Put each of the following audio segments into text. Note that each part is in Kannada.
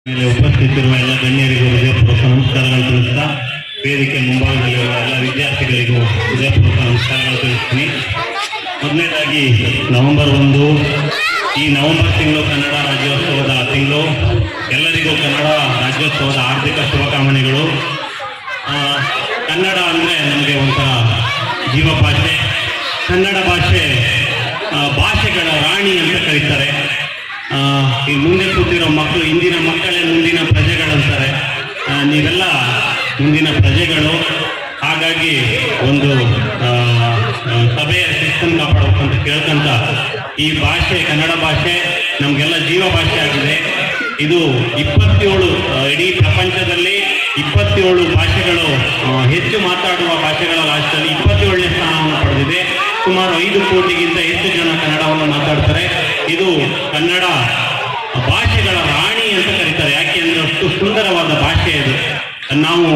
ಮೇಲೆ ಉಪಸ್ಥಿತಿರುವ ಎಲ್ಲ ಗಣ್ಯರಿಗೂ ಹೃದಯಪೂರ್ವಕ ನಮಸ್ಕಾರಗಳು ತಿಳಿಸ್ತಾ ವೇದಿಕೆ ಮುಂಭಾಗದಲ್ಲಿರುವ ಎಲ್ಲ ವಿದ್ಯಾರ್ಥಿಗಳಿಗೂ ಹೃದಯಪೂರ್ವಕ ನಮಸ್ಕಾರಗಳು ತಿಳಿಸ್ತೀನಿ. ಮೊದಲನೇದಾಗಿ ನವೆಂಬರ್ 1 ಈ ನವೆಂಬರ್ ತಿಂಗಳು ಕನ್ನಡ ರಾಜ್ಯೋತ್ಸವದ ತಿಂಗಳು. ಎಲ್ಲರಿಗೂ ಕನ್ನಡ ರಾಜ್ಯೋತ್ಸವದ ಆರ್ಥಿಕ ಶುಭಕಾಮನೆಗಳು. ಕನ್ನಡ ಅಂದರೆ ನಮಗೆ ಒಂಥರ ಜೀವ ಭಾಷೆ. ಕನ್ನಡ ಭಾಷೆ ಭಾಷೆಗಳ ರಾಣಿ ಅಂತ ಕರೀತಾರೆ. ಈ ಮುಂದೆ ಕೂತಿರೋ ಮಕ್ಕಳು ಇಂದಿನ ಮಕ್ಕಳೇ ಮುಂದಿನ ಪ್ರಜೆಗಳಂತಾರೆ. ನೀವೆಲ್ಲ ಮುಂದಿನ ಪ್ರಜೆಗಳು. ಹಾಗಾಗಿ ಒಂದು ಸಭೆಯ ಶಿಸ್ತನ್ನು ಕಾಪಾಡಬೇಕಂತ ಕೇಳ್ಕೊಂತ ಈ ಭಾಷೆ ಕನ್ನಡ ಭಾಷೆ ನಮಗೆಲ್ಲ ಜೀವ ಭಾಷೆ ಆಗಿದೆ. ಇದು 27 ಇಡೀ ಪ್ರಪಂಚದಲ್ಲಿ 27 ಭಾಷೆಗಳು ಹೆಚ್ಚು ಮಾತಾಡುವ ಭಾಷೆಗಳ ರಾಷ್ಟ್ರದಲ್ಲಿ 27ನೇ ಸ್ಥಾನವನ್ನು ಪಡೆದಿದೆ. ಸುಮಾರು 5 ಕೋಟಿಗಿಂತ ಹೆಚ್ಚು ಜನ ಕನ್ನಡವನ್ನು ಮಾತಾಡ್ತಾರೆ. ಇದು ಕನ್ನಡ ಭಾಷೆಗಳ ರಾಣಿ ಅಂತ ಕರೀತಾರೆ. ಯಾಕೆಂದ್ರೆ ಅಷ್ಟು ಸುಂದರವಾದ ಭಾಷೆ ಇದು. ನಾವು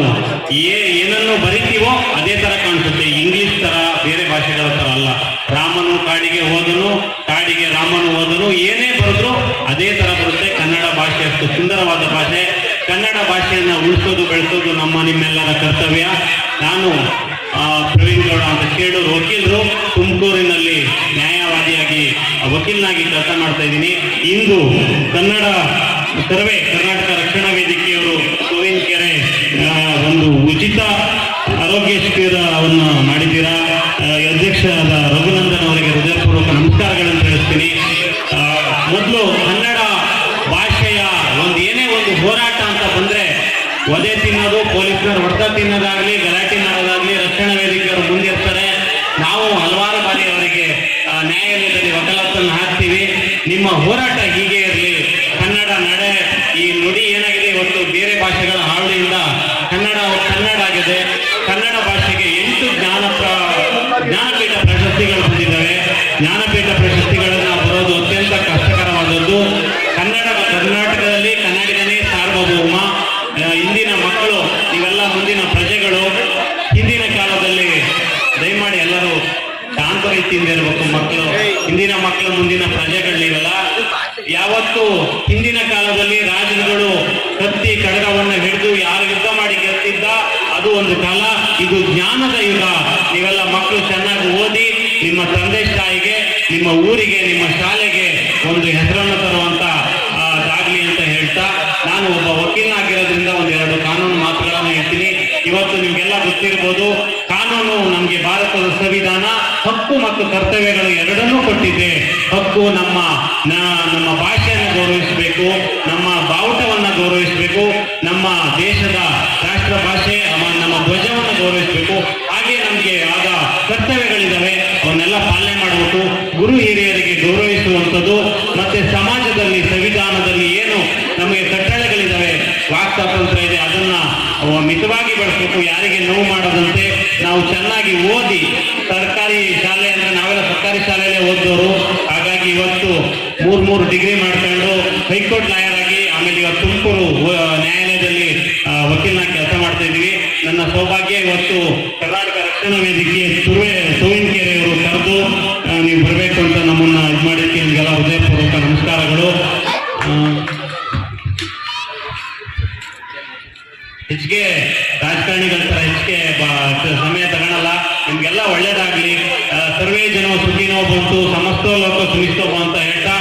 ಏನನ್ನು ಬರಿತೀವೋ ಅದೇ ತರ ಕಾಣಿಸುತ್ತೆ. ಇಂಗ್ಲಿಷ್ ತರ ಬೇರೆ ಭಾಷೆಗಳ ತರ ಅಲ್ಲ. ರಾಮನು ಕಾಡಿಗೆ ಹೋದನು, ಕಾಡಿಗೆ ರಾಮನು ಹೋದನು, ಏನೇ ಬರೆದ್ರು ಅದೇ ತರ ಬರುತ್ತೆ. ಕನ್ನಡ ಭಾಷೆ ಅಷ್ಟು ಸುಂದರವಾದ ಭಾಷೆ. ಕನ್ನಡ ಭಾಷೆಯನ್ನ ಉಳಿಸೋದು ಬೆಳೆಸೋದು ನಿಮ್ಮೆಲ್ಲರ ಕರ್ತವ್ಯ. ನಾನು ಪ್ರವೀಣ್ ಗೌಡ ಅಂತ ಕೇಳೂರು ವಕೀಲರು, ತುಮಕೂರಿನಲ್ಲಿ ನ್ಯಾಯವಾದಿಯಾಗಿ ವಕೀಲನಾಗಿ ಕೆಲಸ ಮಾಡ್ತಾ ಇದ್ದೀನಿ. ಇಂದು ಕನ್ನಡ ಸರ್ವೆ ಕರ್ನಾಟಕ ರಕ್ಷಣಾ ವೇದಿಕೆಯವರು ಗೋವಿಂದಕೆರೆ ಒಂದು ಉಚಿತ ಆರೋಗ್ಯ ಶಿಬಿರವನ್ನು ಮಾಡಿದ್ದೀರಾ. ಅಧ್ಯಕ್ಷರಾದ ರಘುನಂದನ್ ಅವರಿಗೆ ಹೃದಯಪೂರ್ವಕ ನಮಸ್ಕಾರಗಳನ್ನು ತಿಳಿಸ್ತೀನಿ. ಮೊದಲು ಕನ್ನಡ ಭಾಷೆಯ ಏನೇ ಒಂದು ಹೋರಾಟ ಅಂತ ಬಂದ್ರೆ ಒದೆ ತಿನ್ನೋದು, ಪೊಲೀಸರು ಹೊಡೆತ ತಿನ್ನೋದಾಗ್ಲಿ, ಗಲಾಟೆ ಮಾಡೋದಾಗ್ಲಿ ರಕ್ಷಣಾ ವೇದಿಕೆಯವರು ಮುಂದಿರ್ತಾರೆ. ನಾವು ಹಲವಾರು ಬಾರಿ ಅವರಿಗೆ ನ್ಯಾಯಾಲಯದಲ್ಲಿ ವಕಾಲತ್ತನ್ನು ಹಾಕ್ತೀವಿ. ನಿಮ್ಮ ಹೋರಾಟ ಹೀಗೆ ಇರಲಿ. ಕನ್ನಡ ನಡೆ ಈ ನುಡಿ ಏನಾಗಿದೆ ಇವತ್ತು ಬೇರೆ ಭಾಷೆಗಳ ಹಾವಳಿಯಿಂದ ಕನ್ನಡ ಆಗಿದೆ. ಕನ್ನಡ ಭಾಷೆಗೆ 8 ಜ್ಞಾನಪೀಠ ಪ್ರಶಸ್ತಿಗಳು ಬಂದಿದ್ದಾವೆ. ಜ್ಞಾನಪೀಠ ಪ್ರಶಸ್ತಿಗಳನ್ನ ಬರೋದು ಅತ್ಯಂತ ಕಷ್ಟಕರವಾದದ್ದು. ಕರ್ನಾಟಕದಲ್ಲಿ ಕನ್ನಡಿಗನೇ ಸಾರ್ವಭೌಮ. ಇಂದಿನ ಮಕ್ಕಳು ನೀವೆಲ್ಲ ಮುಂದಿನ ಪ್ರಜೆಗಳು. ಹಿಂದಿನ ಕಾಲದಲ್ಲಿ ದಯಮಾಡಿ ಎಲ್ಲರೂ ಶಾಂತ ರೀತಿಯಿಂದ ಇರಬೇಕು. ಮಕ್ಕಳು ಹಿಂದಿನ ಮಕ್ಕಳು ಮುಂದಿನ ಪ್ರಜೆಗಳು ನೀವೆಲ್ಲ. ಯಾವತ್ತು ಹಿಂದಿನ ಕಾಲದಲ್ಲಿ ರಾಜರುಗಳು ಕತ್ತಿ ಖಡ್ಗವನ್ನು ಹಿಡಿದು ಯಾರು ಯುದ್ಧ ಮಾಡಿ ಗೆದ್ದಿದ್ದ ಅದು ಒಂದು ಕಾಲ. ಇದು ಜ್ಞಾನದ ಯುಗ. ನೀವೆಲ್ಲ ಮಕ್ಕಳು ಚೆನ್ನಾಗಿ ಓದಿ ನಿಮ್ಮ ತಂದೆ ತಾಯಿಗೆ, ನಿಮ್ಮ ಊರಿಗೆ, ನಿಮ್ಮ ಶಾಲೆಗೆ ಒಂದು ಹೆಸರನ್ನು ತರುವಂತ ಆಗಲಿ ಅಂತ ಹೇಳ್ತಾ, ನಾನು ಒಬ್ಬ ವಕೀಲನಾಗಿರೋದ್ರಿಂದ 1-2 ಕಾನೂನು ಮಾತುಗಳನ್ನು ಹೇಳ್ತೀನಿ. ಇವತ್ತು ನಿಮ್ಗೆಲ್ಲ ಗೊತ್ತಿರ್ಬೋದು, ಕಾನೂನು ನಮಗೆ ಭಾರತದ ಸಂವಿಧಾನ ಹಕ್ಕು ಮತ್ತು ಕರ್ತವ್ಯಗಳು ಎರಡನ್ನೂ ಕೊಟ್ಟಿದೆ. ಹಕ್ಕು ನಮ್ಮ ಭಾಷೆಯನ್ನು ಗೌರವಿಸಬೇಕು, ನಮ್ಮ ಬಾವುಟವನ್ನು ಗೌರವಿಸಬೇಕು, ನಮ್ಮ ದೇಶದ ರಾಷ್ಟ್ರ ಭಾಷೆ ನಮ್ಮ ಧ್ವಜವನ್ನು ಗೌರವಿಸಬೇಕು. ಹಾಗೆ ನಮಗೆ ಆದ ಕರ್ತವ್ಯಗಳಿದ್ದಾವೆ, ಅವನ್ನೆಲ್ಲ ಪಾಲನೆ ಮಾಡಬೇಕು. ಗುರು ಹಿರಿಯರಿಗೆ ಗೌರವಿಸುವಂಥದ್ದು, ಮತ್ತೆ ಸಮಾಜದಲ್ಲಿ ಸಂವಿಧಾನದಲ್ಲಿ ಏನು ನಮಗೆ ಕಟ್ಟಳೆಗಳಿದ್ದಾವೆ, ವಾಕ್ ಸ್ವಾತಂತ್ರ್ಯ ಇದೆ, ಅದನ್ನ ಮಿತವಾಗಿ ಬಳಸಬೇಕು. ಯಾರಿಗೆ ನೋವು ಮಾಡದಂತೆ ನಾವು ಚೆನ್ನಾಗಿ ಓದಿ, ಸರ್ಕಾರಿ ಶಾಲೆ ಅಂದ್ರೆ ನಾವೆಲ್ಲ ಸರ್ಕಾರಿ ಶಾಲೆಯಲ್ಲೇ ಓದೋರು. ಹಾಗಾಗಿ ಇವತ್ತು 3 ಡಿಗ್ರಿ ಮಾಡ್ಕೊಂಡು ಹೈಕೋರ್ಟ್ ಲಾಯರ್ ಆಗಿ, ಆಮೇಲೆ ಇವತ್ತು ತುಮಕೂರು ನ್ಯಾಯಾಲಯದಲ್ಲಿ ವಕೀಲನಾಗಿ ಕೆಲಸ ಮಾಡ್ತಾ ಇದ್ದೀವಿ. ನನ್ನ ಸೌಭಾಗ್ಯ ಇವತ್ತು ಕರ್ನಾಟಕ ರಕ್ಷಣಾ ವೇದಿಕೆ ಗೋವಿಂದಕೆರೆಯವರು ಕರೆದು ನೀವು ಬರಬೇಕು ಅಂತ ನಮ್ಮನ್ನ ಇದು ಮಾಡಿದ್ದಕ್ಕೆ ನಿಮಗೆಲ್ಲ ಹೃದಯಪೂರ್ವಕ ನಮಸ್ಕಾರಗಳು. ಹೆಚ್ಚಿಗೆ ರಾಜಕಾರಣಿಗಳ ತರ ಹೆಚ್ಚಿಗೆ ಸಮಯ ತಗೊಳಲ್ಲ. ನಿಮ್ಗೆಲ್ಲ ಒಳ್ಳೇದಾಗ್ಲಿ. ಸರ್ವೇ ಜನ ಸುಖಿನೋ ಬಂತು, ಸಮಸ್ತೋ ಲೋಕ ಸುಮಿಸ್ತೋ ಅಂತ ಹೇಳ್ತಾ,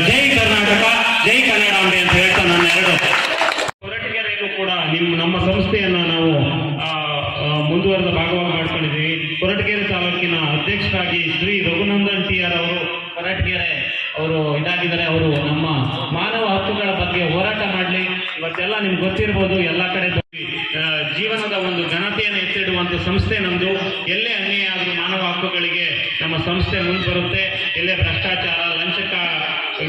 ಜೈ ಕರ್ನಾಟಕ, ಜೈ ಕನ್ನಡಾಂಬೆ ಅಂತ ಹೇಳ್ತಾ ನನ್ನ 2 ಕೊರಟಗೆರೆಯಲ್ಲೂ ಕೂಡ ನಮ್ಮ ಸಂಸ್ಥೆಯನ್ನ ನಾವು ಮುಂದುವರೆದ ಭಾಗವಾಗಿ ಮಾಡ್ಕೊಂಡಿದ್ದೀವಿ. ಕೊರಟಗೆರೆ ತಾಲೂಕಿನ ಅಧ್ಯಕ್ಷರಾಗಿ ಶ್ರೀ ರಘುನಂದನ್ TR ಅವರು ಕೊರಟಗೆರೆ ಅವರು ಇದಾಗಿದ್ದಾರೆ. ಅವರು ನಮ್ಮ ಮಾನವ ಹಕ್ಕುಗಳ ಬಗ್ಗೆ ಹೋರಾಟ ಮಾಡಲಿ. ಇವತ್ತೆಲ್ಲ ನಿಮ್ಗೆ ಗೊತ್ತಿರ್ಬೋದು, ಎಲ್ಲ ಕಡೆ ಜೀವನದ ಒಂದು ಘನತೆಯನ್ನು ಎತ್ತಿಡುವಂಥ ಸಂಸ್ಥೆ ನಮ್ಮದು. ಎಲ್ಲೇ ಅನ್ಯಾಯ ಆದರೂ ಮಾನವ ಹಕ್ಕುಗಳಿಗೆ ನಮ್ಮ ಸಂಸ್ಥೆ ಮುಂದೆ ಬರುತ್ತೆ. ಎಲ್ಲೇ ಭ್ರಷ್ಟಾಚಾರ, ಲಂಚಕ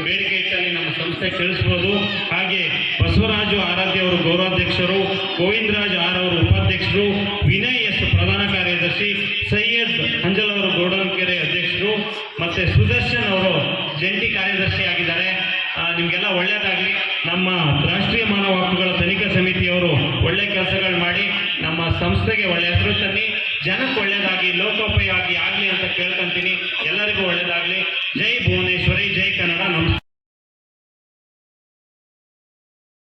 ಬೇಡಿಕೆ ಇಟ್ಟಲ್ಲಿ ನಮ್ಮ ಸಂಸ್ಥೆ ತಿಳಿಸ್ಬೋದು. ಹಾಗೆ ಬಸವರಾಜು ಆರಾಧ್ಯ ಅವರು ಗೌರವಾಧ್ಯಕ್ಷರು, ಗೋವಿಂದರಾಜ್ R ಅವರು ಉಪಾಧ್ಯಕ್ಷರು, ವಿನಯ್ S ಪ್ರಧಾನ ಕಾರ್ಯದರ್ಶಿ, ಸೈಯದ್ ಅಂಜಲ್ ಅವರು ಗೋಡನ್ಕೆರೆ ಅಧ್ಯಕ್ಷರು, ಮತ್ತೆ ಸುದರ್ಶನ್ ಅವರು ಜಂಟಿ ಕಾರ್ಯದರ್ಶಿ ಆಗಿದ್ದಾರೆ. ನಿಮಗೆಲ್ಲ ಒಳ್ಳೆಯದಾಗಲಿ. ನಮ್ಮ ರಾಷ್ಟ್ರೀಯ ಮಾನವ ಹಕ್ಕುಗಳ ತನಿಖಾ ಸಮಿತಿಯವರು ಒಳ್ಳೆ ಕೆಲಸಗಳು ಮಾಡಿ ನಮ್ಮ ಸಂಸ್ಥೆಗೆ ಒಳ್ಳೆ ಹೆಸರು ತನ್ನಿ, ಜನಕ್ಕೆ ಒಳ್ಳೆಯದಾಗಿ ಲೋಕೋಪಯೋಗಿ ಆಗಲಿ ಅಂತ ಕೇಳ್ಕೊಂತೀನಿ. ಎಲ್ಲರಿಗೂ ಒಳ್ಳೆಯದಾಗಲಿ. ಜೈ ಭುವನೇಶ್ವರಿ, ಜೈ ಕನ್ನಡ. ನಮಸ್ಕಾರ.